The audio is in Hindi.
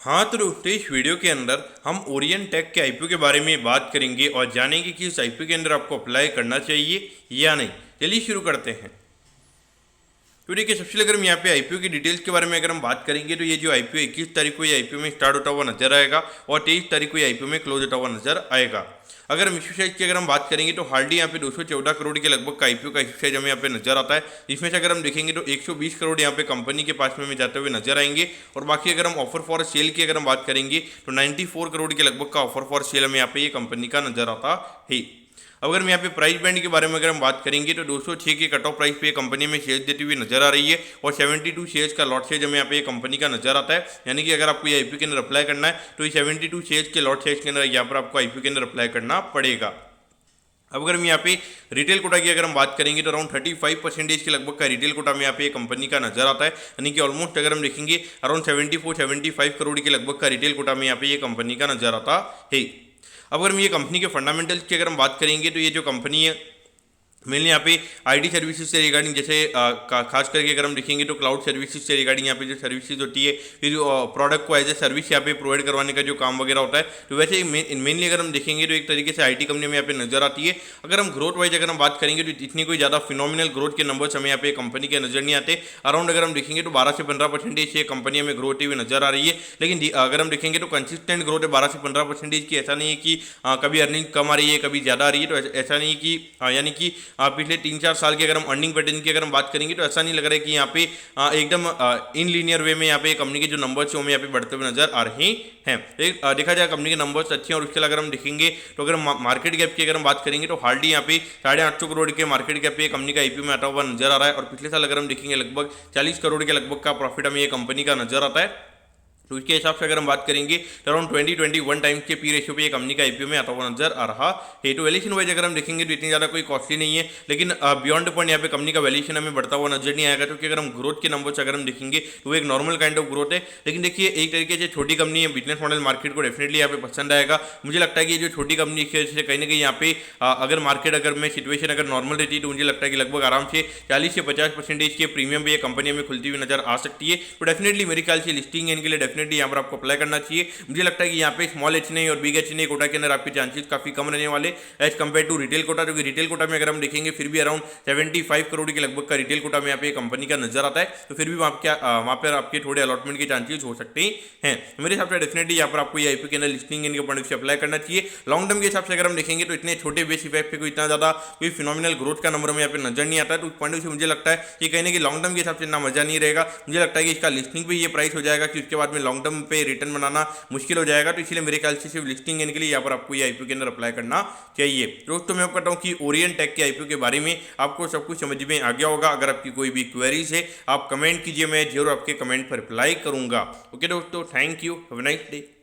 हाँ तो दोस्तों इस वीडियो के अंदर हम ओरियन टेक के आईपीओ के बारे में बात करेंगे और जानेंगे कि उस आईपीओ के अंदर आपको अप्लाई करना चाहिए या नहीं। चलिए शुरू करते हैं। तो देखिए सबसे पहले अगर हम यहाँ पे आईपीओ की डिटेल्स के बारे में अगर हम बात करेंगे तो ये जो आईपीओ 21 तारीख को ये आईपीओ में स्टार्ट होता हुआ नजर आएगा और 23 तारीख को ये आईपीओ में क्लोज होता हुआ नजर आएगा। अगर हम इश्यू साइज की अगर हम बात करेंगे तो हार्डली यहाँ पे 214 करोड़ के लगभग का आईपीओ का इश्यू साइज हमें यहाँ पे नजर आता है। इसमें से अगर हम देखेंगे तो 120 करोड़ यहाँ पे कंपनी के पास में हमें जाते हुए नजर आएंगे और बाकी अगर हम ऑफर फॉर सेल की अगर हम बात करेंगे तो 94 करोड़ के लगभग का ऑफर फॉर सेल हमें यहाँ पे ये कंपनी का नजर आता है। अगर हम यहाँ पे प्राइस बैंड के बारे में अगर हम बात करेंगे तो 206 के कट ऑफ प्राइस पे कंपनी में शेयर्स देती हुई नजर आ रही है और 72 शेयर्स का लॉट साइज हमें यहाँ पे कंपनी का नजर आता है। यानी कि अगर आपको ये आईपीओ के अंदर अप्लाई करना है तो ये 72 शेयर्स के लॉट साइज के अंदर यहाँ पर आपको आईपीओ के अंदर अप्लाई करना पड़ेगा। अब अगर हम यहाँ पे रिटेल कोटा की अगर हम बात करेंगे तो अराउंड 35% के लगभग का रिटेल कोटा में यहाँ पे कंपनी का नजर आता है। यानी कि ऑलमोस्ट अगर हम देखेंगे अराउंड 74-75 करोड़ के लगभग का रिटेल कोटा में यहाँ पे ये कंपनी का नजर आता है। अब अगर हम ये कंपनी के फंडामेंटल्स की अगर हम बात करेंगे तो ये जो कंपनी है मेनली यहाँ पे आईटी सर्विसेज से रिगार्डिंग जैसे खास करके अगर हम देखेंगे तो क्लाउड सर्विसेज से रिगार्डिंग यहाँ पे जो सर्विसेज होती है फिर जो प्रोडक्ट को एज ए सर्विस यहाँ पे प्रोवाइड करवाने का जो काम वगैरह होता है तो वैसे मेनली अगर हम देखेंगे तो एक तरीके से आईटी कंपनी में यहाँ पे नजर आती है। अगर हम ग्रोथ वाइज अगर हम बात करेंगे तो इतनी कोई ज़्यादा फिनोमिनल ग्रोथ के नंबर्स हमें यहाँ पे कंपनी के नजर नहीं आते। अराउंड अगर हम देखेंगे तो 12 से 15% ये कंपनी हमें ग्रोथ हुई नजर आ रही है। लेकिन अगर हम देखेंगे तो कंसिस्टेंट ग्रोथ है 12 से 15% की। ऐसा नहीं है कि कभी अर्निंग कम आ रही है कभी ज़्यादा आ रही है। तो ऐसा नहीं कि यानी कि पिछले 3-4 साल की अगर हम अर्निंग पैटर्न की अगर हम बात करेंगे तो ऐसा नहीं लग रहा है कि यहाँ पे एकदम इन लीनियर वे में यहाँ पे कंपनी के जो नंबर्स हैं वो यहाँ पे बढ़ते हुए नजर आ रहे हैं। देखा जाए कंपनी के नंबर्स अच्छे हैं और उसके अलावा अगर हम देखेंगे तो अगर मार्केट कैप की अगर हम बात करेंगे तो हार्डली यहाँ पे 850 करोड़ के मार्केट कैप पे कंपनी का आईपीओ में आता हुआ नजर आ रहा है और पिछले साल अगर हम देखेंगे लगभग 40 करोड़ के लगभग का प्रॉफिट हमें ये कंपनी का नजर आता है। तो इसके हिसाब से अगर हम बात करेंगे तो अराउंड 20-21 टाइम्स के पी रेशियो पे ये कंपनी का आईपीओ में आता हुआ नजर आ रहा है। तो वैल्यूएशन वाइज अगर हम देखेंगे तो इतनी ज़्यादा कोई कॉस्टली नहीं है। लेकिन बियॉन्ड पॉइंट यहाँ पे कंपनी का वैल्यूएशन हमें बढ़ता हुआ नजर नहीं आएगा क्योंकि अगर हम ग्रोथ के नंबर्स अगर हम देखेंगे तो वो एक नॉर्मल काइंड ऑफ ग्रोथ है। लेकिन देखिए एक तरीके से छोटी कंपनी है, बिजनेस मॉडल मार्केट को डेफिनेटली यहाँ पे पसंद आएगा। मुझे लगता है कि जो छोटी कंपनी से कहीं ना कहीं यहाँ पे अगर मार्केट अगर में सिचुएशन अगर नॉर्मल रहती है तो मुझे लगता है कि लगभग आराम से 40 से 50% के प्रीमियम पे ये कंपनी हमें खुलती हुई नजर आ सकती है। तो डेफिनेटली मेरे ख्याल से लिस्टिंग इनके लिए डेफिनेटली यहाँ पर आपको अप्लाई करना चाहिए। मुझे लगता है कि यहाँ पे स्मॉल एच नहीं और बिग एच नहीं कोटा के अंदर आपके चांसेस काफी कम रहने वाले as compare to retail quota. क्योंकि रिटेल कोटा में अगर हम देखेंगे फिर भी अराउंड 75 करोड़ के लगभग का रिटेल कोटा में यहाँ पे कंपनी का नजर आता है। तो फिर भी वहाँ पर आपके थोड़े अलॉटमेंट के चांसेस हो सकते हैं। मेरे हिसाब से डेफिनेटली यहाँ पर आपको ये आईपीओ के अंदर लिस्टिंग इनके पॉइंट से अप्लाई करना चाहिए। लॉन्ग टर्म के हिसाब से अगर हम देखेंगे तो इतने छोटे बेस इफेक्ट पे कोई इतना ज्यादा कोई फिनोमिनल ग्रोथ का नंबर हमें यहाँ पे नजर नहीं आता है। तो उस पॉइंट से मुझे लगता है कि कहीं ना कहीं लॉन्ग टर्म के हिसाब से इतना मजा नहीं रहेगा। मुझे लगता है कि इसका लिस्टिंग पे ये प्राइस हो जाएगा कि उसके बाद में लॉन्ग टर्म पे रिटर्न बनाना मुश्किल हो जाएगा। तो इसलिए मेरे ख्याल से सिर्फ लिस्टिंग के लिए यहाँ पर आपको ये आईपीओ के अंदर अप्लाई करना चाहिए। दोस्तों मैं कहता हूँ कि ओरियन टेक के आईपीओ के बारे में आपको सब कुछ समझ में आ गया होगा। अगर आपकी कोई भी क्वेरीज है आप कमेंट कीजिए, मैं जरूर आपके कमेंट पर रिप्लाई करूंगा। ओके दोस्तों, thank you, have a nice day.